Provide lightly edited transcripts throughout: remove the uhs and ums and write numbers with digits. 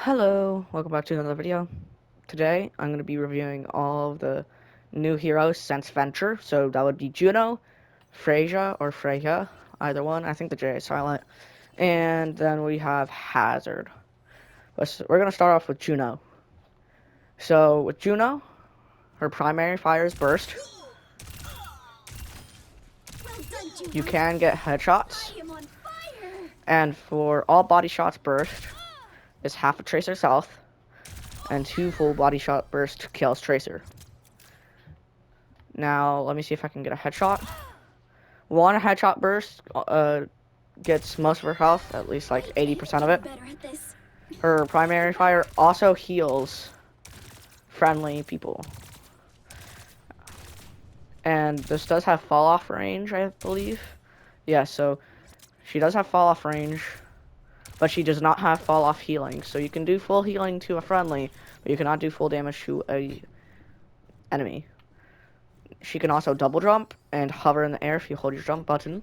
Hello, welcome back to another video. Today, I'm going to be reviewing all of the new heroes since Venture. So that would be Juno, Freja, or Freya, either one. I think the J is silent. And then we have Hazard. We're going to start off with Juno. So with Juno, her primary fire is Burst. You can get headshots. And for all body shots, Burst is half a Tracer's health. And 2 full body shot burst kills Tracer. Now, let me see if I can get a headshot. 1 headshot burst gets most of her health, at least like 80% of it. Her primary fire also heals friendly people. And this does have fall off range, I believe. Yeah, so she does have fall off range, but she does not have fall off healing. So you can do full healing to a friendly, but you cannot do full damage to a enemy. She can also double jump and hover in the air if you hold your jump button.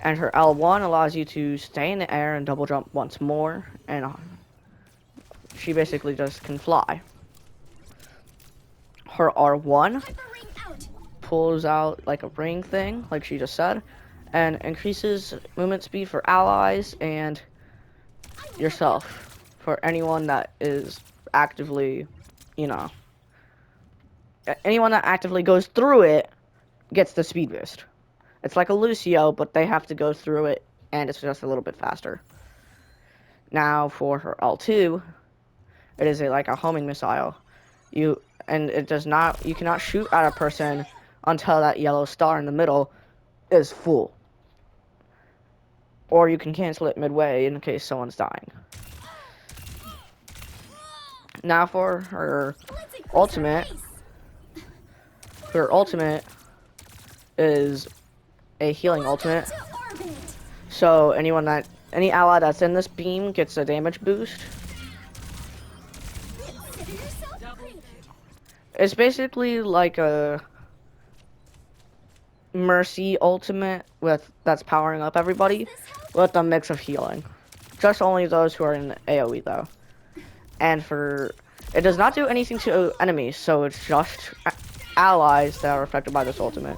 And her L1 allows you to stay in the air and double jump once more. And she basically just can fly. Her R1 pulls out like a ring thing, like she just said, and increases movement speed for allies and yourself. For anyone that is actively, anyone that actively goes through it gets the speed boost. It's like a Lucio, but they have to go through it, and it's just a little bit faster. Now, for her L2, it is like a homing missile. You cannot shoot at a person until that yellow star in the middle is full. Or you can cancel it midway in case someone's dying. Now for her ultimate. Her ultimate is a healing ultimate. So any ally that's in this beam gets a damage boost. It's basically like a Mercy ultimate that's powering up everybody with a mix of healing. Just only those who are in AoE though. And it does not do anything to enemies, so it's just allies that are affected by this ultimate.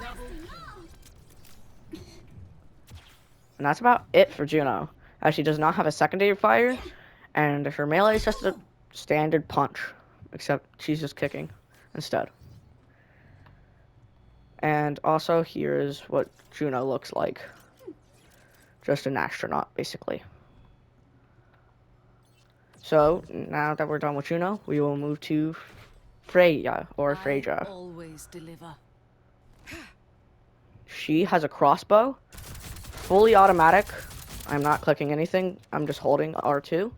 And that's about it for Juno, as she does not have a secondary fire, and her melee is just a standard punch, except she's just kicking instead. And also here is what Juno looks like. Just an astronaut, basically. So, now that we're done with Juno, we will move to Freya, or Freja. Always deliver. She has a crossbow, fully automatic. I'm not clicking anything, I'm just holding R2,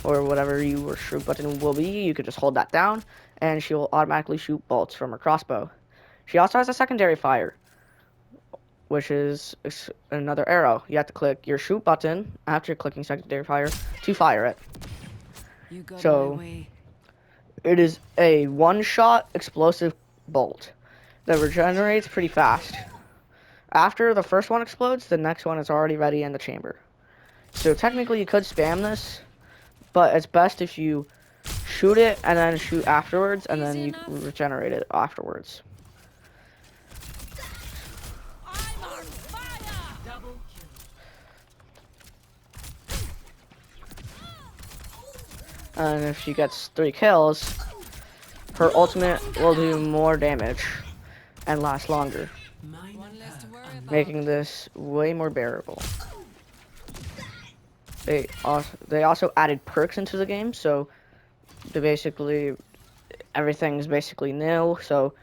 or whatever your shoot button will be. You could just hold that down, and she will automatically shoot bolts from her crossbow. She also has a secondary fire, which is another arrow. You have to click your shoot button after clicking secondary fire to fire it. So, it is a one-shot explosive bolt that regenerates pretty fast. After the first one explodes, the next one is already ready in the chamber. So technically you could spam this, but it's best if you shoot it and then shoot afterwards, and then you regenerate it afterwards. And if she gets 3 kills, her ultimate will do more damage and last longer, making this way more bearable. They also added perks into the game, so everything's basically new. So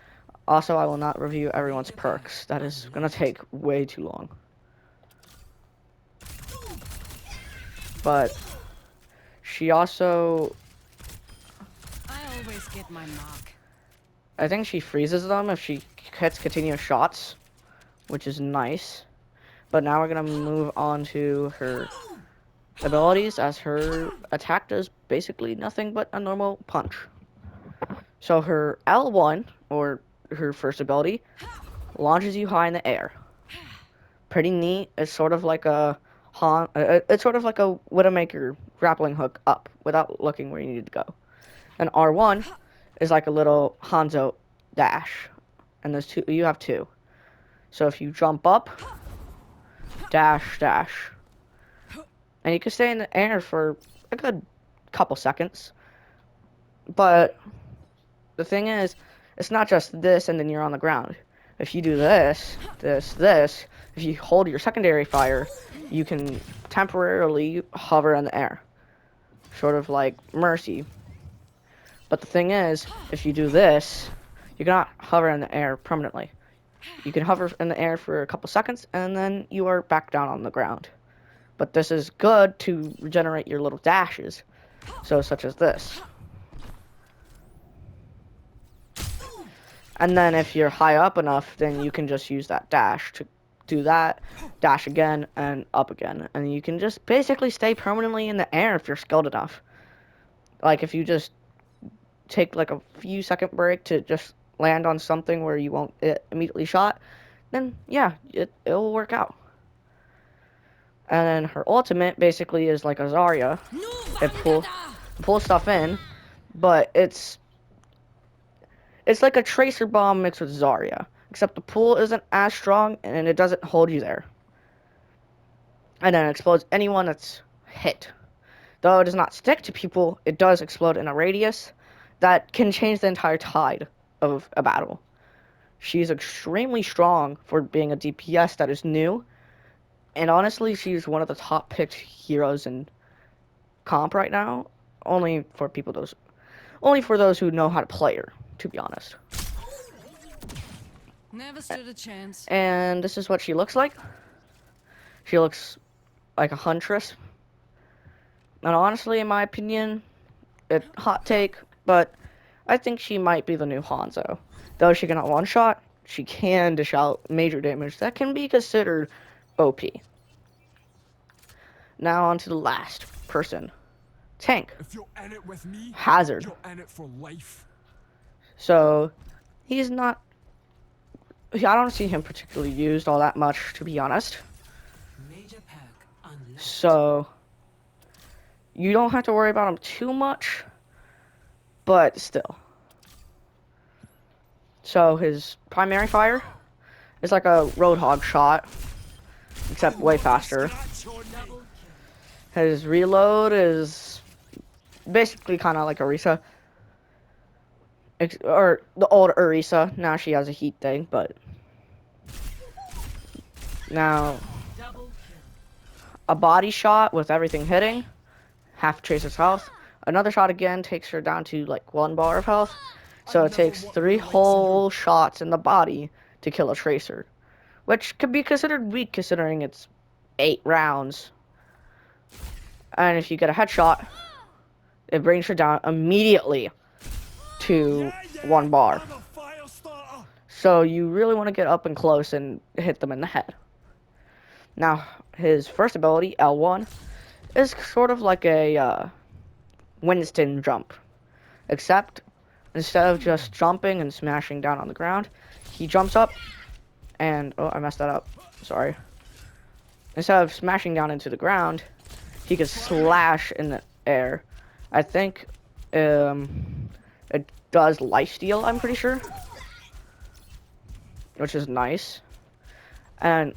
also I will not review everyone's perks. That is gonna take way too long. But she also, I always get my mark. I think she freezes them if she hits continuous shots, which is nice. But now we're gonna move on to her abilities, as her attack does basically nothing but a normal punch. So her L1, or her first ability, launches you high in the air. Pretty neat. It's sort of like a It's sort of like a Widowmaker grappling hook up without looking where you need to go. And R1 is like a little Hanzo dash, and there's two. You have two. So if you jump up, dash, dash, and you can stay in the air for a good couple seconds. But the thing is, it's not just this and then you're on the ground. If you do this, this, if you hold your secondary fire, you can temporarily hover in the air. Sort of like Mercy. But the thing is, if you do this, you cannot hover in the air permanently. You can hover in the air for a couple seconds, and then you are back down on the ground. But this is good to regenerate your little dashes. So, such as this. And then if you're high up enough, then you can just use that dash to do that, dash again, and up again. And you can just basically stay permanently in the air if you're skilled enough. Like, if you just take, like, a few second break to just land on something where you won't get immediately shot, then, yeah, it'll work out. And then her ultimate basically is like a Zarya. It pulls stuff in, but it's like a tracer bomb mixed with Zarya, except the pull isn't as strong and it doesn't hold you there. And then it explodes anyone that's hit. Though it does not stick to people, it does explode in a radius that can change the entire tide of a battle. She's extremely strong for being a DPS that is new, and honestly, she's one of the top picked heroes in comp right now. Only for those who know how to play her, to be honest. Never stood a chance. And this is what she looks like. She looks like a huntress. And honestly, in my opinion, hot take, but I think she might be the new Hanzo. Though she cannot one-shot, she can dish out major damage that can be considered OP. Now on to the last person. Tank. If you're in it with me, Hazard. you're in it for life. So, he's not... I don't see him particularly used all that much, to be honest. Major pack unlocked. So, you don't have to worry about him too much, but still. So, his primary fire is like a Roadhog shot, except way faster. His reload is basically kind of like Orisa. Or the old Orisa. Now she has a heat thing, but... Now... A body shot with everything hitting. Half Tracer's health. Another shot again takes her down to like 1 bar of health. So it takes 3 whole shots in the body to kill a Tracer. Which could be considered weak considering it's 8 rounds. And if you get a headshot, it brings her down immediately to 1 bar. So you really want to get up and close and hit them in the head. Now, his first ability, L1, is sort of like a Winston jump. Except, instead of just jumping and smashing down on the ground, he jumps up and... Oh, I messed that up. Sorry. Instead of smashing down into the ground, he can slash in the air. I think it does lifesteal, I'm pretty sure. Which is nice. And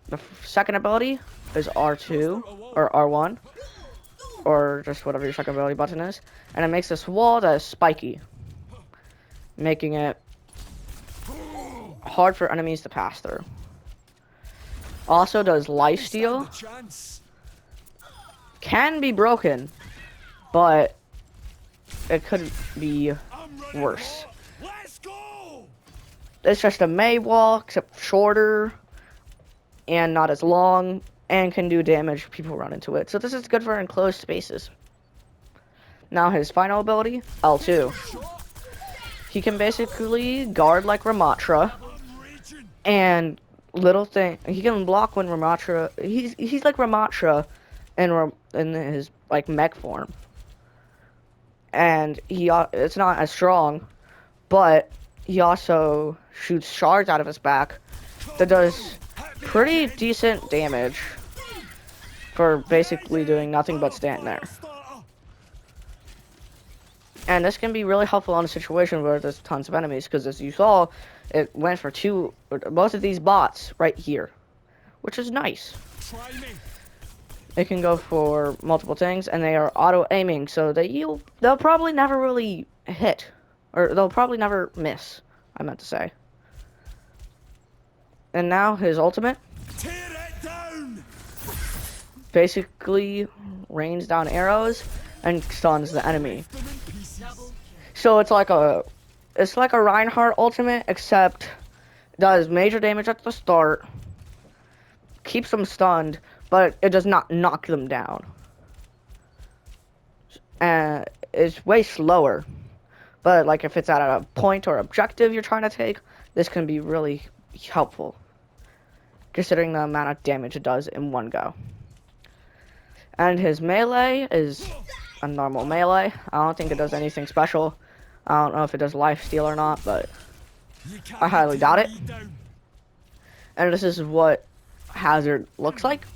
the second ability is R2, or R1, or just whatever your second ability button is. And it makes this wall that is spiky, making it hard for enemies to pass through. Also does lifesteal. Can be broken, but it could be worse. It's just a May wall, except shorter and not as long, and can do damage if people run into it. So this is good for enclosed spaces. Now his final ability, L2. He can basically guard like Ramatra, and he can block when Ramatra. He's like Ramatra in his like mech form, and it's not as strong, but he also shoots shards out of his back that does pretty decent damage. for basically doing nothing but stand there. And this can be really helpful in a situation where there's tons of enemies, because as you saw, it went for both of these bots right here, which is nice. Try me. It can go for multiple things, and they are auto-aiming, so they'll probably never really hit, or they'll probably never miss, I meant to say. And now his ultimate Tear it down. basically rains down arrows and stuns the enemy. Them in pieces. So it's like a Reinhardt ultimate, except does major damage at the start, keeps them stunned, but it does not knock them down. And it's way slower. But like if it's at a point or objective you're trying to take, this can be really helpful, considering the amount of damage it does in one go. And his melee is a normal melee. I don't think it does anything special. I don't know if it does lifesteal or not, but You can't I highly tear doubt it. me down. And this is what Hazard looks like.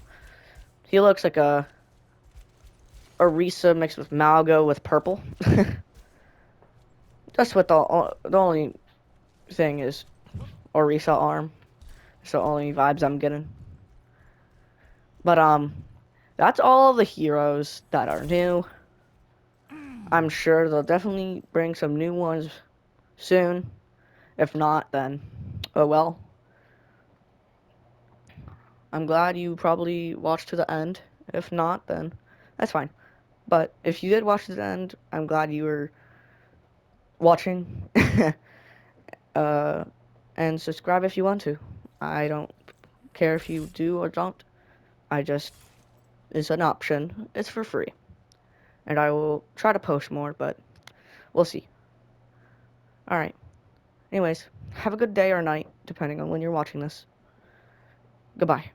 He looks like a Orisa mixed with Malgo with purple. That's what the only thing is. Orisa arm. It's the only vibes I'm getting. But that's all of the heroes that are new. I'm sure they'll definitely bring some new ones soon. If not, then oh well. I'm glad you probably watched to the end. If not, then that's fine. But if you did watch to the end, I'm glad you were watching. And subscribe if you want to. I don't care if you do or don't. It's an option. It's for free. And I will try to post more, but we'll see. Alright. Anyways, have a good day or night, depending on when you're watching this. Goodbye.